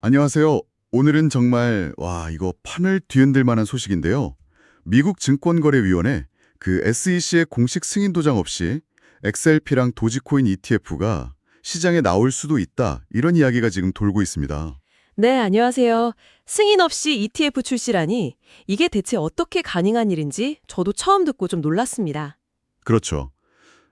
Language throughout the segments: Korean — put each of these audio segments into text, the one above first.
안녕하세요. 오늘은 정말 이거 판을 뒤흔들 만한 소식인데요. 미국 증권거래위원회 그 SEC의 공식 승인 도장 없이 XRP랑 도지코인 ETF가 시장에 나올 수도 있다. 이런 이야기가 지금 돌고 있습니다. 네, 안녕하세요. 승인 없이 ETF 출시라니 이게 대체 어떻게 가능한 일인지 저도 처음 듣고 좀 놀랐습니다. 그렇죠.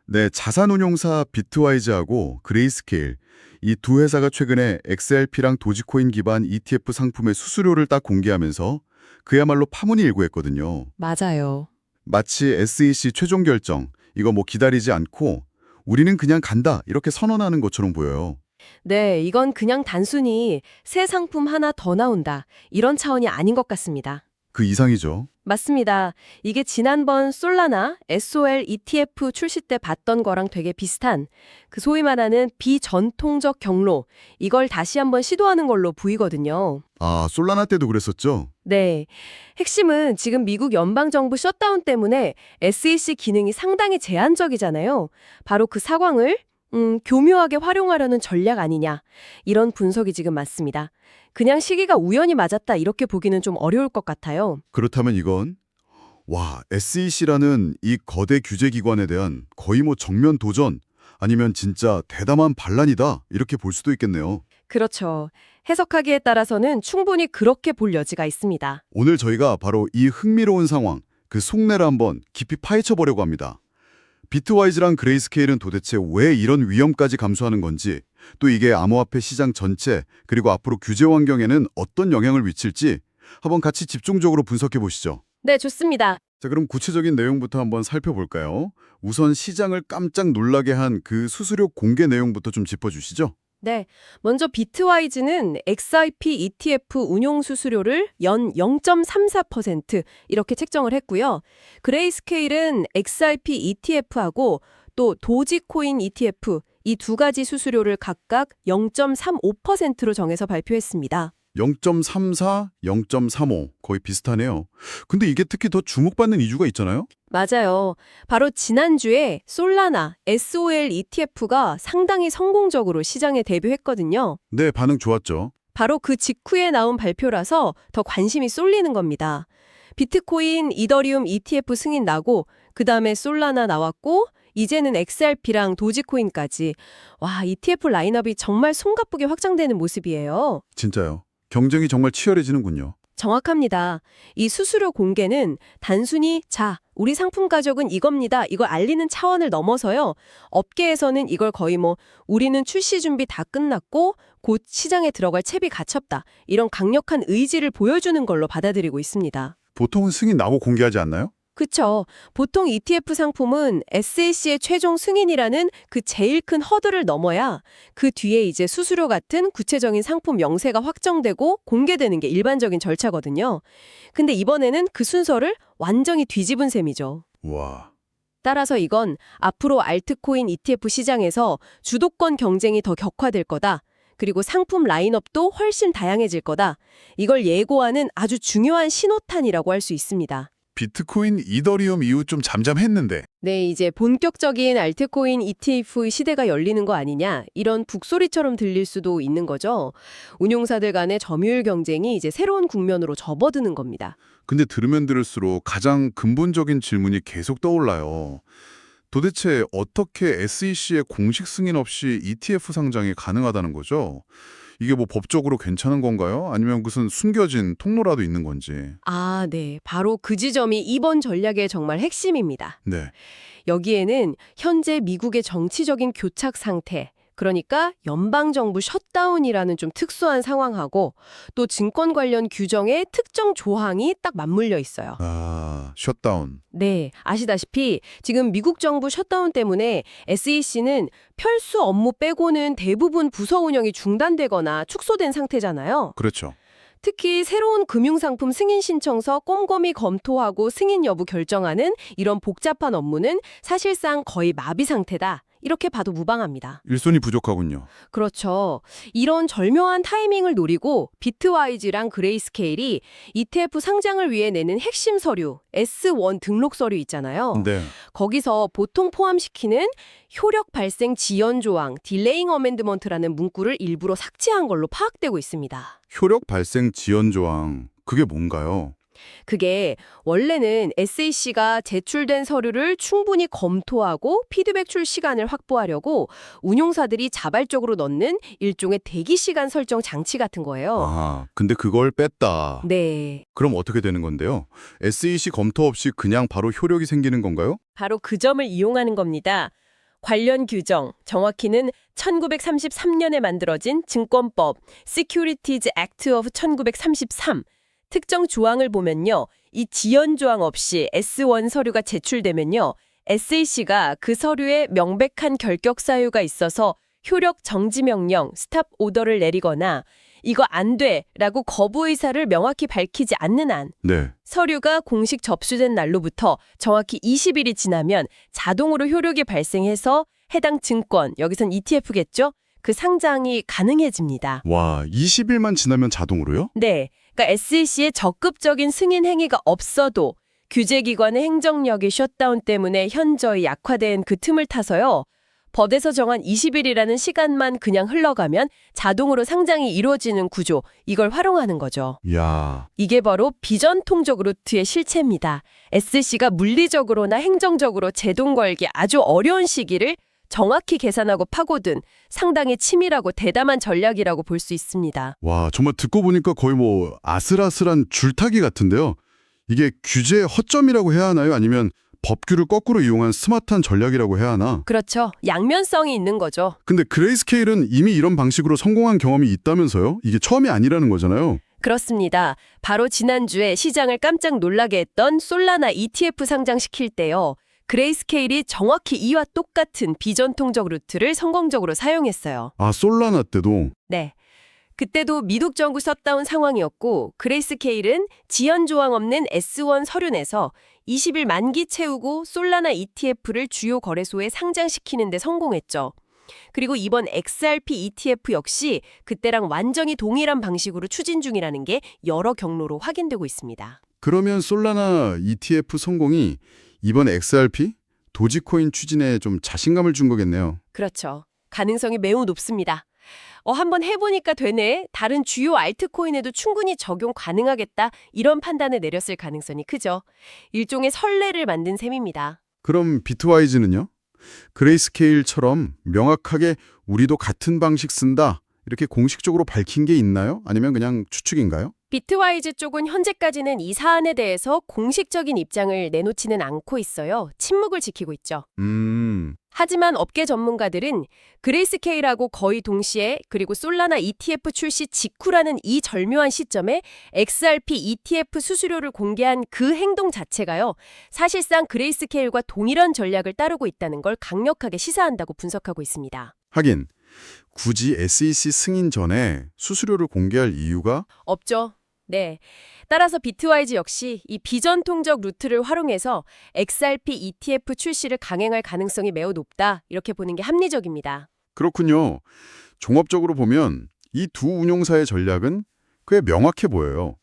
네, 자산운용사 비트와이즈하고 그레이스케일 이 두 회사가 최근에 XRP랑 도지코인 기반 ETF 상품의 수수료를 딱 공개하면서 그야말로 파문이 일고 했거든요. 맞아요. 마치 SEC 최종 결정, 이거 기다리지 않고 우리는 그냥 간다 이렇게 선언하는 것처럼 보여요. 네, 이건 그냥 단순히 새 상품 하나 더 나온다. 이런 차원이 아닌 것 같습니다. 그 이상이죠. 맞습니다. 이게 지난번 솔라나 SOL ETF 출시 때 봤던 거랑 되게 비슷한 그 소위 말하는 비전통적 경로, 이걸 다시 한번 시도하는 걸로 보이거든요. 아, 솔라나 때도 그랬었죠? 네. 핵심은 지금 미국 연방정부 셧다운 때문에 SEC 기능이 상당히 제한적이잖아요. 바로 그 상황을 교묘하게 활용하려는 전략 아니냐. 이런 분석이 지금 맞습니다. 그냥 시기가 우연히 맞았다 이렇게 보기는 좀 어려울 것 같아요. 그렇다면 이건 SEC라는 이 거대 규제기관에 대한 거의 정면 도전 아니면 진짜 대담한 반란이다 이렇게 볼 수도 있겠네요. 그렇죠. 해석하기에 따라서는 충분히 그렇게 볼 여지가 있습니다. 오늘 저희가 바로 이 흥미로운 상황, 그 속내를 한번 깊이 파헤쳐 보려고 합니다. 비트와이즈랑 그레이스케일은 도대체 왜 이런 위험까지 감수하는 건지, 또 이게 암호화폐 시장 전체 그리고 앞으로 규제 환경에는 어떤 영향을 미칠지 한번 같이 집중적으로 분석해 보시죠. 네, 좋습니다. 자, 그럼 구체적인 내용부터 한번 살펴볼까요? 우선 시장을 깜짝 놀라게 한 그 수수료 공개 내용부터 좀 짚어주시죠. 네, 먼저 비트와이즈는 XRP ETF 운용 수수료를 연 0.34% 이렇게 책정을 했고요. 그레이스케일은 XRP ETF하고 또 도지코인 ETF 이 두 가지 수수료를 각각 0.35%로 정해서 발표했습니다. 0.34, 0.35 거의 비슷하네요. 근데 이게 특히 더 주목받는 이유가 있잖아요? 맞아요. 바로 지난주에 솔라나 SOL ETF가 상당히 성공적으로 시장에 데뷔했거든요. 네, 반응 좋았죠. 바로 그 직후에 나온 발표라서 더 관심이 쏠리는 겁니다. 비트코인, 이더리움 ETF 승인 나고 그다음에 솔라나 나왔고 이제는 XRP랑 도지코인까지. 와, ETF 라인업이 정말 숨가쁘게 확장되는 모습이에요. 진짜요. 경쟁이 정말 치열해지는군요. 정확합니다. 이 수수료 공개는 단순히 우리 상품 가격은 이겁니다. 이걸 알리는 차원을 넘어서요. 업계에서는 이걸 거의 우리는 출시 준비 다 끝났고 곧 시장에 들어갈 채비 갖췄다. 이런 강력한 의지를 보여주는 걸로 받아들이고 있습니다. 보통은 승인 나고 공개하지 않나요? 그쵸. 보통 ETF 상품은 SEC의 최종 승인이라는 그 제일 큰 허들을 넘어야 그 뒤에 이제 수수료 같은 구체적인 상품 명세가 확정되고 공개되는 게 일반적인 절차거든요. 근데 이번에는 그 순서를 완전히 뒤집은 셈이죠. 와, 따라서 이건 앞으로 알트코인 ETF 시장에서 주도권 경쟁이 더 격화될 거다. 그리고 상품 라인업도 훨씬 다양해질 거다. 이걸 예고하는 아주 중요한 신호탄이라고 할 수 있습니다. 비트코인, 이더리움 이후 좀 잠잠했는데. 네, 이제 본격적인 알트코인 ETF 시대가 열리는 거 아니냐, 이런 북소리처럼 들릴 수도 있는 거죠. 운용사들 간의 점유율 경쟁이 이제 새로운 국면으로 접어드는 겁니다. 근데 들으면 들을수록 가장 근본적인 질문이 계속 떠올라요. 도대체 어떻게 SEC의 공식 승인 없이 ETF 상장이 가능하다는 거죠? 이게 법적으로 괜찮은 건가요? 아니면 무슨 숨겨진 통로라도 있는 건지. 아, 네. 바로 그 지점이 이번 전략의 정말 핵심입니다. 네. 여기에는 현재 미국의 정치적인 교착 상태, 그러니까 연방정부 셧다운이라는 좀 특수한 상황하고 또 증권 관련 규정의 특정 조항이 딱 맞물려 있어요. 아, 셧다운. 네, 아시다시피 지금 미국 정부 셧다운 때문에 SEC는 별수 업무 빼고는 대부분 부서 운영이 중단되거나 축소된 상태잖아요. 그렇죠. 특히 새로운 금융상품 승인 신청서 꼼꼼히 검토하고 승인 여부 결정하는 이런 복잡한 업무는 사실상 거의 마비 상태다. 이렇게 봐도 무방합니다. 일손이 부족하군요. 그렇죠. 이런 절묘한 타이밍을 노리고 비트와이즈랑 그레이스케일이 ETF 상장을 위해 내는 핵심 서류 S1 등록 서류 있잖아요. 네. 거기서 보통 포함시키는 효력 발생 지연 조항, 딜레잉 어멘드먼트라는 문구를 일부러 삭제한 걸로 파악되고 있습니다. 효력 발생 지연 조항, 그게 뭔가요? 그게 원래는 SAC가 제출된 서류를 충분히 검토하고 피드백 줄 시간을 확보하려고 운용사들이 자발적으로 넣는 일종의 대기 시간 설정 장치 같은 거예요. 아, 근데 그걸 뺐다. 네. 그럼 어떻게 되는 건데요? SEC 검토 없이 그냥 바로 효력이 생기는 건가요? 바로 그 점을 이용하는 겁니다. 관련 규정, 정확히는 1933년에 만들어진 증권법 Securities Act of 1933 특정 조항을 보면요. 이 지연 조항 없이 S1 서류가 제출되면요. SAC가 그 서류에 명백한 결격 사유가 있어서 효력 정지 명령, 스탑 오더를 내리거나 이거 안 돼라고 거부 의사를 명확히 밝히지 않는 한 네. 서류가 공식 접수된 날로부터 정확히 20일이 지나면 자동으로 효력이 발생해서 해당 증권, 여기선 ETF겠죠? 그 상장이 가능해집니다. 와, 20일만 지나면 자동으로요? 네, 그러니까 SEC의 적극적인 승인 행위가 없어도 규제기관의 행정력이 셧다운 때문에 현저히 약화된 그 틈을 타서요. 법에서 정한 20일이라는 시간만 그냥 흘러가면 자동으로 상장이 이루어지는 구조, 이걸 활용하는 거죠. 야, 이게 바로 비전 통적 루트의 실체입니다. SEC가 물리적으로나 행정적으로 제동 걸기 아주 어려운 시기를 정확히 계산하고 파고든 상당히 치밀하고 대담한 전략이라고 볼 수 있습니다. 와, 정말 듣고 보니까 거의 뭐 아슬아슬한 줄타기 같은데요. 이게 규제의 허점이라고 해야 하나요? 아니면 법규를 거꾸로 이용한 스마트한 전략이라고 해야 하나? 그렇죠. 양면성이 있는 거죠. 근데 그레이스케일은 이미 이런 방식으로 성공한 경험이 있다면서요? 이게 처음이 아니라는 거잖아요. 그렇습니다. 바로 지난주에 시장을 깜짝 놀라게 했던 솔라나 ETF 상장시킬 때요. 그레이스케일이 정확히 이와 똑같은 비전통적 루트를 성공적으로 사용했어요. 아, 솔라나 때도? 네. 그때도 미국 정부 셧다운 상황이었고 그레이스케일은 지연 조항 없는 S1 서류 내서 20일 만기 채우고 솔라나 ETF를 주요 거래소에 상장시키는 데 성공했죠. 그리고 이번 XRP ETF 역시 그때랑 완전히 동일한 방식으로 추진 중이라는 게 여러 경로로 확인되고 있습니다. 그러면 솔라나 ETF 성공이 이번 XRP? 도지코인 추진에 좀 자신감을 준 거겠네요. 그렇죠. 가능성이 매우 높습니다. 한번 해보니까 되네. 다른 주요 알트코인에도 충분히 적용 가능하겠다. 이런 판단을 내렸을 가능성이 크죠. 일종의 선례를 만든 셈입니다. 그럼 비트와이즈는요? 그레이스케일처럼 명확하게 우리도 같은 방식 쓴다. 이렇게 공식적으로 밝힌 게 있나요? 아니면 그냥 추측인가요? 비트와이즈 쪽은 현재까지는 이 사안에 대해서 공식적인 입장을 내놓지는 않고 있어요. 침묵을 지키고 있죠. 하지만 업계 전문가들은 그레이스케일하고 거의 동시에 그리고 솔라나 ETF 출시 직후라는 이 절묘한 시점에 XRP ETF 수수료를 공개한 그 행동 자체가요. 사실상 그레이스케일과 동일한 전략을 따르고 있다는 걸 강력하게 시사한다고 분석하고 있습니다. 하긴 굳이 SEC 승인 전에 수수료를 공개할 이유가? 없죠. 네. 따라서 비트와이즈 역시 이 비전통적 루트를 활용해서 XRP ETF 출시를 강행할 가능성이 매우 높다. 이렇게 보는 게 합리적입니다. 그렇군요. 종합적으로 보면 이 두 운용사의 전략은 꽤 명확해 보여요.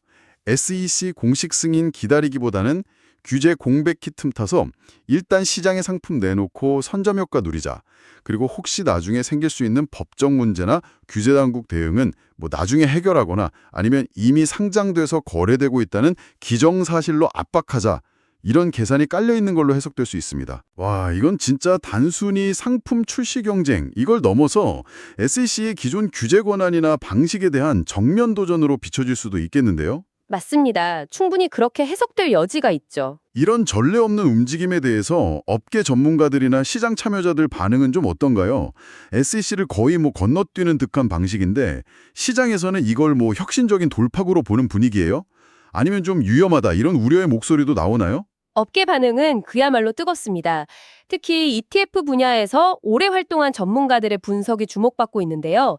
SEC 공식 승인 기다리기보다는 규제 공백기 틈타서 일단 시장에 상품 내놓고 선점 효과 누리자. 그리고 혹시 나중에 생길 수 있는 법적 문제나 규제 당국 대응은 뭐 나중에 해결하거나 아니면 이미 상장돼서 거래되고 있다는 기정사실로 압박하자. 이런 계산이 깔려 있는 걸로 해석될 수 있습니다. 와, 이건 진짜 단순히 상품 출시 경쟁, 이걸 넘어서 SEC의 기존 규제 권한이나 방식에 대한 정면 도전으로 비춰질 수도 있겠는데요. 맞습니다. 충분히 그렇게 해석될 여지가 있죠. 이런 전례 없는 움직임에 대해서 업계 전문가들이나 시장 참여자들 반응은 좀 어떤가요? SEC를 거의 뭐 건너뛰는 듯한 방식인데 시장에서는 이걸 뭐 혁신적인 돌파구로 보는 분위기예요? 아니면 좀 위험하다 이런 우려의 목소리도 나오나요? 업계 반응은 그야말로 뜨겁습니다. 특히 ETF 분야에서 오래 활동한 전문가들의 분석이 주목받고 있는데요.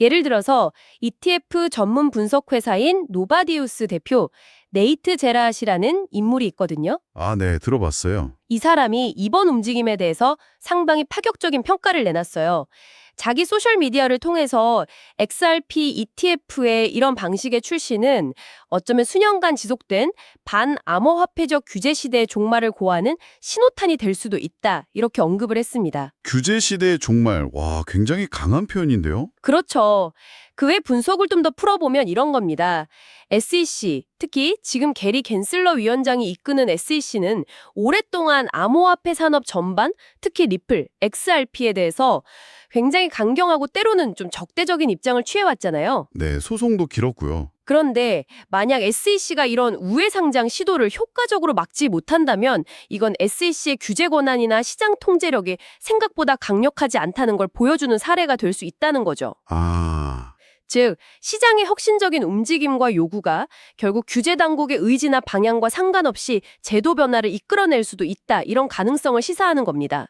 예를 들어서 ETF 전문 분석 회사인 노바디우스 대표 네이트 제라시라는 인물이 있거든요. 아, 네, 들어봤어요. 이 사람이 이번 움직임에 대해서 상당히 파격적인 평가를 내놨어요. 자기 소셜미디어를 통해서 XRP ETF의 이런 방식의 출시는 어쩌면 수년간 지속된 반암호화폐적 규제 시대의 종말을 고하는 신호탄이 될 수도 있다. 이렇게 언급을 했습니다. 규제 시대의 종말, 와, 굉장히 강한 표현인데요? 그렇죠. 그 외 분석을 좀 더 풀어보면 이런 겁니다. SEC, 특히 지금 게리 갠슬러 위원장이 이끄는 SEC는 오랫동안 암호화폐 산업 전반, 특히 리플, XRP에 대해서 굉장히 강경하고 때로는 좀 적대적인 입장을 취해왔잖아요. 네, 소송도 길었고요. 그런데 만약 SEC가 이런 우회 상장 시도를 효과적으로 막지 못한다면 이건 SEC의 규제 권한이나 시장 통제력이 생각보다 강력하지 않다는 걸 보여주는 사례가 될 수 있다는 거죠. 아, 즉, 시장의 혁신적인 움직임과 요구가 결국 규제 당국의 의지나 방향과 상관없이 제도 변화를 이끌어낼 수도 있다. 이런 가능성을 시사하는 겁니다.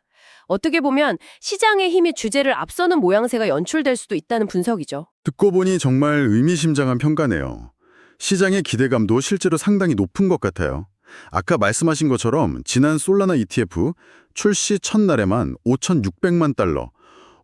어떻게 보면 시장의 힘이 주제를 앞서는 모양새가 연출될 수도 있다는 분석이죠. 듣고 보니 정말 의미심장한 평가네요. 시장의 기대감도 실제로 상당히 높은 것 같아요. 아까 말씀하신 것처럼 지난 솔라나 ETF 출시 첫날에만 5,600만 달러,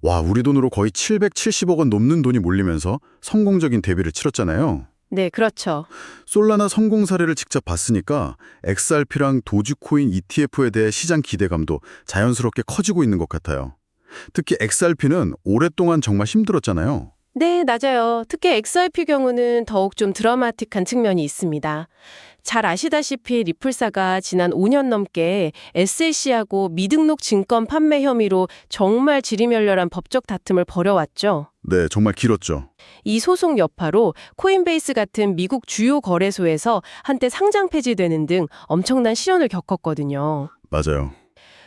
와, 우리 돈으로 거의 770억 원 넘는 돈이 몰리면서 성공적인 데뷔를 치렀잖아요. 네, 그렇죠. 솔라나 성공 사례를 직접 봤으니까 XRP랑 도지코인 ETF에 대해 시장 기대감도 자연스럽게 커지고 있는 것 같아요. 특히 XRP는 오랫동안 정말 힘들었잖아요. 네, 맞아요. 특히 XRP 경우는 더욱 좀 드라마틱한 측면이 있습니다. 잘 아시다시피 리플사가 지난 5년 넘게 SEC하고 미등록 증권 판매 혐의로 정말 지리멸렬한 법적 다툼을 벌여왔죠. 네, 정말 길었죠. 이 소송 여파로 코인베이스 같은 미국 주요 거래소에서 한때 상장 폐지되는 등 엄청난 시련을 겪었거든요. 맞아요.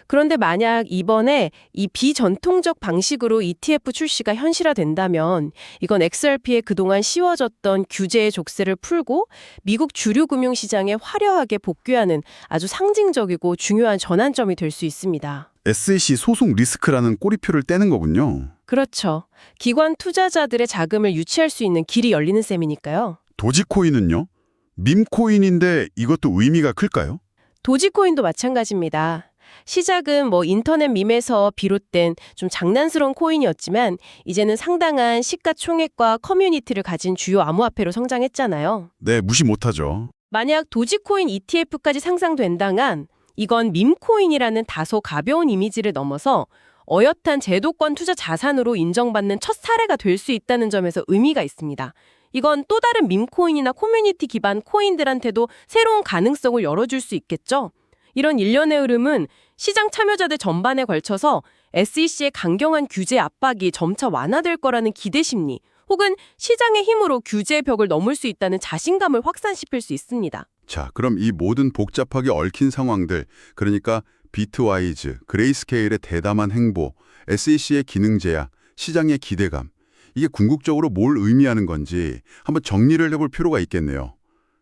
그런데 만약 이번에 이 비전통적 방식으로 ETF 출시가 현실화된다면 이건 XRP의 그동안 씌워졌던 규제의 족쇄를 풀고 미국 주류 금융시장에 화려하게 복귀하는 아주 상징적이고 중요한 전환점이 될 수 있습니다. SEC 소송 리스크라는 꼬리표를 떼는 거군요. 그렇죠. 기관 투자자들의 자금을 유치할 수 있는 길이 열리는 셈이니까요. 도지코인은요? 밈코인인데 이것도 의미가 클까요? 도지코인도 마찬가지입니다. 시작은 인터넷 밈에서 비롯된 좀 장난스러운 코인이었지만 이제는 상당한 시가총액과 커뮤니티를 가진 주요 암호화폐로 성장했잖아요. 네, 무시 못하죠. 만약 도지코인 ETF까지 상상된다면 이건 밈코인이라는 다소 가벼운 이미지를 넘어서 어엿한 제도권 투자 자산으로 인정받는 첫 사례가 될 수 있다는 점에서 의미가 있습니다. 이건 또 다른 밈코인이나 커뮤니티 기반 코인들한테도 새로운 가능성을 열어줄 수 있겠죠. 이런 일련의 흐름은 시장 참여자들 전반에 걸쳐서 SEC의 강경한 규제 압박이 점차 완화될 거라는 기대 심리, 혹은 시장의 힘으로 규제의 벽을 넘을 수 있다는 자신감을 확산시킬 수 있습니다. 자, 그럼 이 모든 복잡하게 얽힌 상황들, 그러니까 비트와이즈, 그레이스케일의 대담한 행보, SEC의 기능 제약, 시장의 기대감, 이게 궁극적으로 뭘 의미하는 건지 한번 정리를 해볼 필요가 있겠네요.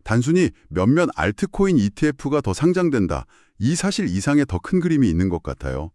단순히 몇몇 알트코인 ETF가 더 상장된다, 이 사실 이상의 더 큰 그림이 있는 것 같아요.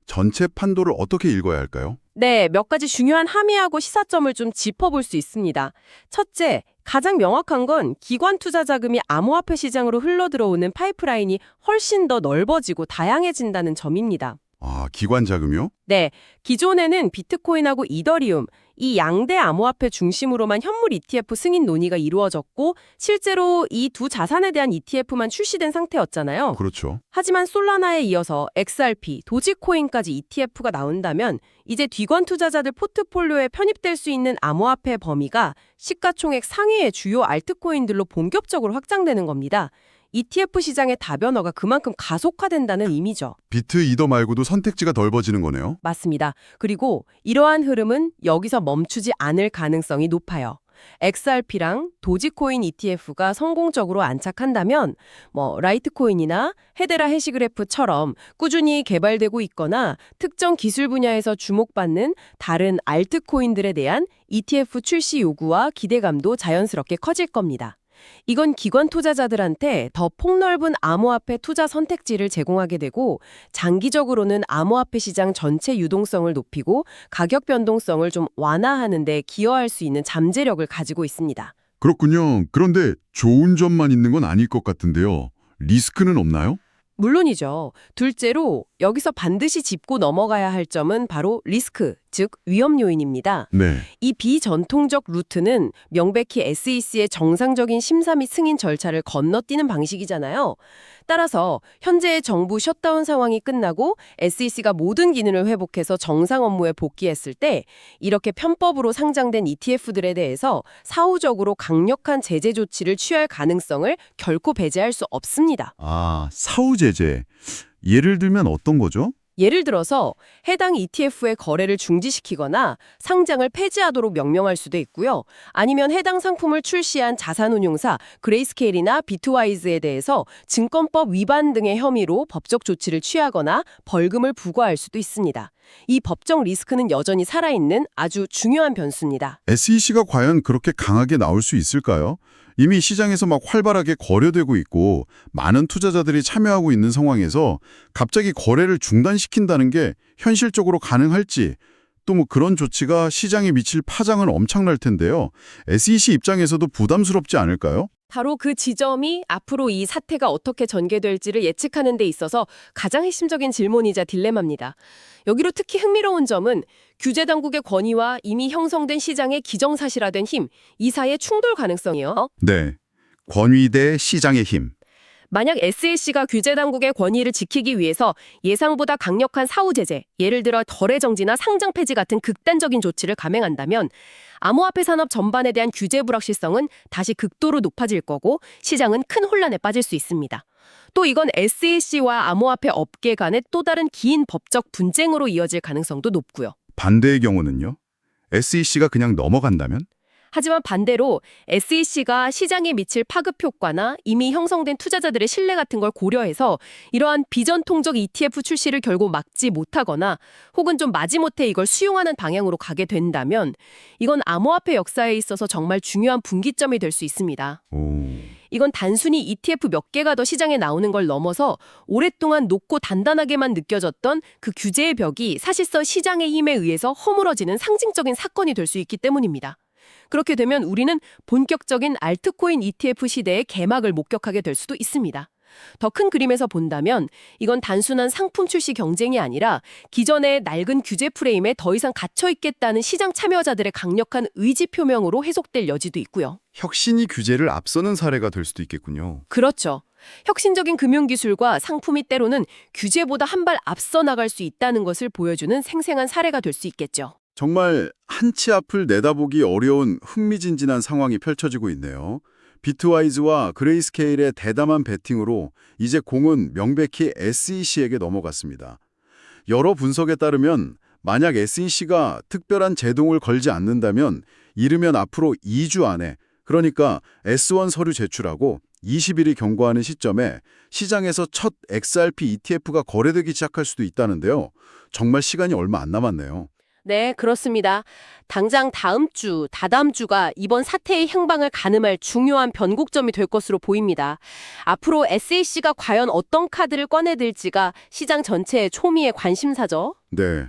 전체 판도를 어떻게 읽어야 할까요? 네, 몇 가지 중요한 함의하고 시사점을 좀 짚어볼 수 있습니다. 첫째, 가장 명확한 건 기관 투자 자금이 암호화폐 시장으로 흘러들어오는 파이프라인이 훨씬 더 넓어지고 다양해진다는 점입니다. 아, 기관 자금이요? 네, 기존에는 비트코인하고 이더리움, 이 양대 암호화폐 중심으로만 현물 ETF 승인 논의가 이루어졌고 실제로 이 두 자산에 대한 ETF만 출시된 상태였잖아요. 그렇죠. 하지만 솔라나에 이어서 XRP, 도지코인까지 ETF가 나온다면 이제 뒤관 투자자들 포트폴리오에 편입될 수 있는 암호화폐 범위가 시가총액 상위의 주요 알트코인들로 본격적으로 확장되는 겁니다. ETF 시장의 다변화가 그만큼 가속화된다는 의미죠. 비트 이더 말고도 선택지가 넓어지는 거네요. 맞습니다. 그리고 이러한 흐름은 여기서 멈추지 않을 가능성이 높아요. XRP랑 도지코인 ETF가 성공적으로 안착한다면 라이트코인이나 헤데라 해시그래프처럼 꾸준히 개발되고 있거나 특정 기술 분야에서 주목받는 다른 알트코인들에 대한 ETF 출시 요구와 기대감도 자연스럽게 커질 겁니다. 이건 기관 투자자들한테 더 폭넓은 암호화폐 투자 선택지를 제공하게 되고 장기적으로는 암호화폐 시장 전체 유동성을 높이고 가격 변동성을 좀 완화하는 데 기여할 수 있는 잠재력을 가지고 있습니다. 그렇군요. 그런데 좋은 점만 있는 건 아닐 것 같은데요. 리스크는 없나요? 물론이죠. 둘째로 여기서 반드시 짚고 넘어가야 할 점은 바로 리스크, 즉 위험 요인입니다. 네. 이 비전통적 루트는 명백히 SEC의 정상적인 심사 및 승인 절차를 건너뛰는 방식이잖아요. 따라서 현재의 정부 셧다운 상황이 끝나고 SEC가 모든 기능을 회복해서 정상 업무에 복귀했을 때 이렇게 편법으로 상장된 ETF들에 대해서 사후적으로 강력한 제재 조치를 취할 가능성을 결코 배제할 수 없습니다. 아, 사후 제재. 예를 들면 어떤 거죠? 예를 들어서 해당 ETF의 거래를 중지시키거나 상장을 폐지하도록 명령할 수도 있고요. 아니면 해당 상품을 출시한 자산운용사 그레이스케일이나 비트와이즈에 대해서 증권법 위반 등의 혐의로 법적 조치를 취하거나 벌금을 부과할 수도 있습니다. 이 법적 리스크는 여전히 살아있는 아주 중요한 변수입니다. SEC가 과연 그렇게 강하게 나올 수 있을까요? 이미 시장에서 막 활발하게 거래되고 있고 많은 투자자들이 참여하고 있는 상황에서 갑자기 거래를 중단시킨다는 게 현실적으로 가능할지 또 뭐 그런 조치가 시장에 미칠 파장은 엄청날 텐데요. SEC 입장에서도 부담스럽지 않을까요? 바로 그 지점이 앞으로 이 사태가 어떻게 전개될지를 예측하는 데 있어서 가장 핵심적인 질문이자 딜레마입니다. 여기로 특히 흥미로운 점은 규제 당국의 권위와 이미 형성된 시장의 기정사실화된 힘, 이 사이의 충돌 가능성이요. 네. 권위 대 시장의 힘. 만약 SEC가 규제 당국의 권위를 지키기 위해서 예상보다 강력한 사후 제재, 예를 들어 거래 정지나 상장 폐지 같은 극단적인 조치를 감행한다면 암호화폐 산업 전반에 대한 규제 불확실성은 다시 극도로 높아질 거고 시장은 큰 혼란에 빠질 수 있습니다. 또 이건 SEC와 암호화폐 업계 간의 또 다른 긴 법적 분쟁으로 이어질 가능성도 높고요. 반대의 경우는요? SEC가 그냥 넘어간다면? 하지만 반대로 SEC가 시장에 미칠 파급 효과나 이미 형성된 투자자들의 신뢰 같은 걸 고려해서 이러한 비전통적 ETF 출시를 결국 막지 못하거나 혹은 좀 마지못해 이걸 수용하는 방향으로 가게 된다면 이건 암호화폐 역사에 있어서 정말 중요한 분기점이 될 수 있습니다. 이건 단순히 ETF 몇 개가 더 시장에 나오는 걸 넘어서 오랫동안 높고 단단하게만 느껴졌던 그 규제의 벽이 사실상 시장의 힘에 의해서 허물어지는 상징적인 사건이 될 수 있기 때문입니다. 그렇게 되면 우리는 본격적인 알트코인 ETF 시대의 개막을 목격하게 될 수도 있습니다. 더 큰 그림에서 본다면 이건 단순한 상품 출시 경쟁이 아니라 기존의 낡은 규제 프레임에 더 이상 갇혀있겠다는 시장 참여자들의 강력한 의지 표명으로 해석될 여지도 있고요. 혁신이 규제를 앞서는 사례가 될 수도 있겠군요. 그렇죠. 혁신적인 금융기술과 상품이 때로는 규제보다 한 발 앞서 나갈 수 있다는 것을 보여주는 생생한 사례가 될 수 있겠죠. 정말 한치 앞을 내다보기 어려운 흥미진진한 상황이 펼쳐지고 있네요. 비트와이즈와 그레이스케일의 대담한 배팅으로 이제 공은 명백히 SEC에게 넘어갔습니다. 여러 분석에 따르면 만약 SEC가 특별한 제동을 걸지 않는다면 이르면 앞으로 2주 안에, 그러니까 S1 서류 제출하고 20일이 경과하는 시점에 시장에서 첫 XRP ETF가 거래되기 시작할 수도 있다는데요. 정말 시간이 얼마 안 남았네요. 네, 그렇습니다. 당장 다음 주, 다다음 주가 이번 사태의 향방을 가늠할 중요한 변곡점이 될 것으로 보입니다. 앞으로 SEC가 과연 어떤 카드를 꺼내들지가 시장 전체의 초미의 관심사죠. 네.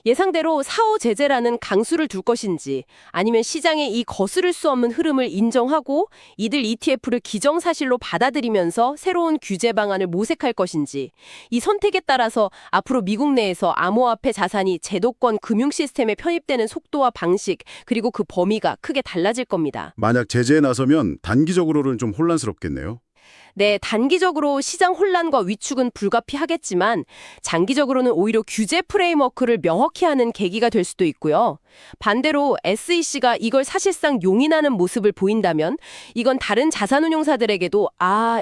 예상대로 사후 제재라는 강수를 둘 것인지 아니면 시장의 이 거스를 수 없는 흐름을 인정하고 이들 ETF를 기정사실로 받아들이면서 새로운 규제 방안을 모색할 것인지 이 선택에 따라서 앞으로 미국 내에서 암호화폐 자산이 제도권 금융 시스템에 편입되는 속도와 방식 그리고 그 범위가 크게 달라질 겁니다. 만약 제재에 나서면 단기적으로는 좀 혼란스럽겠네요. 네, 단기적으로 시장 혼란과 위축은 불가피하겠지만 장기적으로는 오히려 규제 프레임워크를 명확히 하는 계기가 될 수도 있고요. 반대로 SEC가 이걸 사실상 용인하는 모습을 보인다면 이건 다른 자산운용사들에게도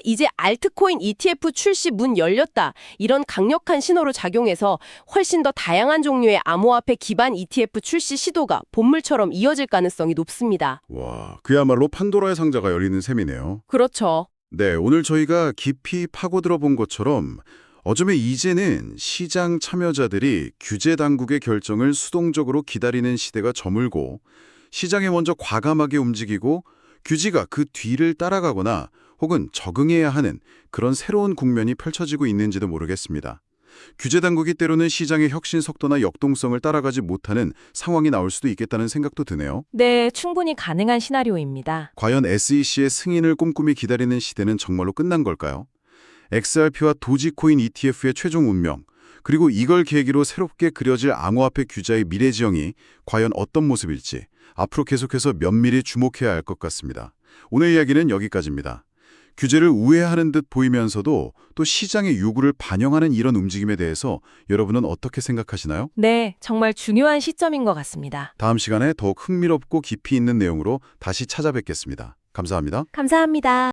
이제 알트코인 ETF 출시 문 열렸다. 이런 강력한 신호로 작용해서 훨씬 더 다양한 종류의 암호화폐 기반 ETF 출시 시도가 본물처럼 이어질 가능성이 높습니다. 와, 그야말로 판도라의 상자가 열리는 셈이네요. 그렇죠. 네, 오늘 저희가 깊이 파고들어 본 것처럼 어쩌면 이제는 시장 참여자들이 규제 당국의 결정을 수동적으로 기다리는 시대가 저물고 시장에 먼저 과감하게 움직이고 규지가 그 뒤를 따라가거나 혹은 적응해야 하는 그런 새로운 국면이 펼쳐지고 있는지도 모르겠습니다. 규제 당국이 때로는 시장의 혁신 속도나 역동성을 따라가지 못하는 상황이 나올 수도 있겠다는 생각도 드네요. 네, 충분히 가능한 시나리오입니다. 과연 SEC의 승인을 꼼꼼히 기다리는 시대는 정말로 끝난 걸까요? XRP와 도지코인 ETF의 최종 운명, 그리고 이걸 계기로 새롭게 그려질 암호화폐 규제의 미래 지형이 과연 어떤 모습일지 앞으로 계속해서 면밀히 주목해야 할 것 같습니다. 오늘 이야기는 여기까지입니다. 규제를 우회하는 듯 보이면서도 또 시장의 요구를 반영하는 이런 움직임에 대해서 여러분은 어떻게 생각하시나요? 네, 정말 중요한 시점인 것 같습니다. 다음 시간에 더욱 흥미롭고 깊이 있는 내용으로 다시 찾아뵙겠습니다. 감사합니다. 감사합니다.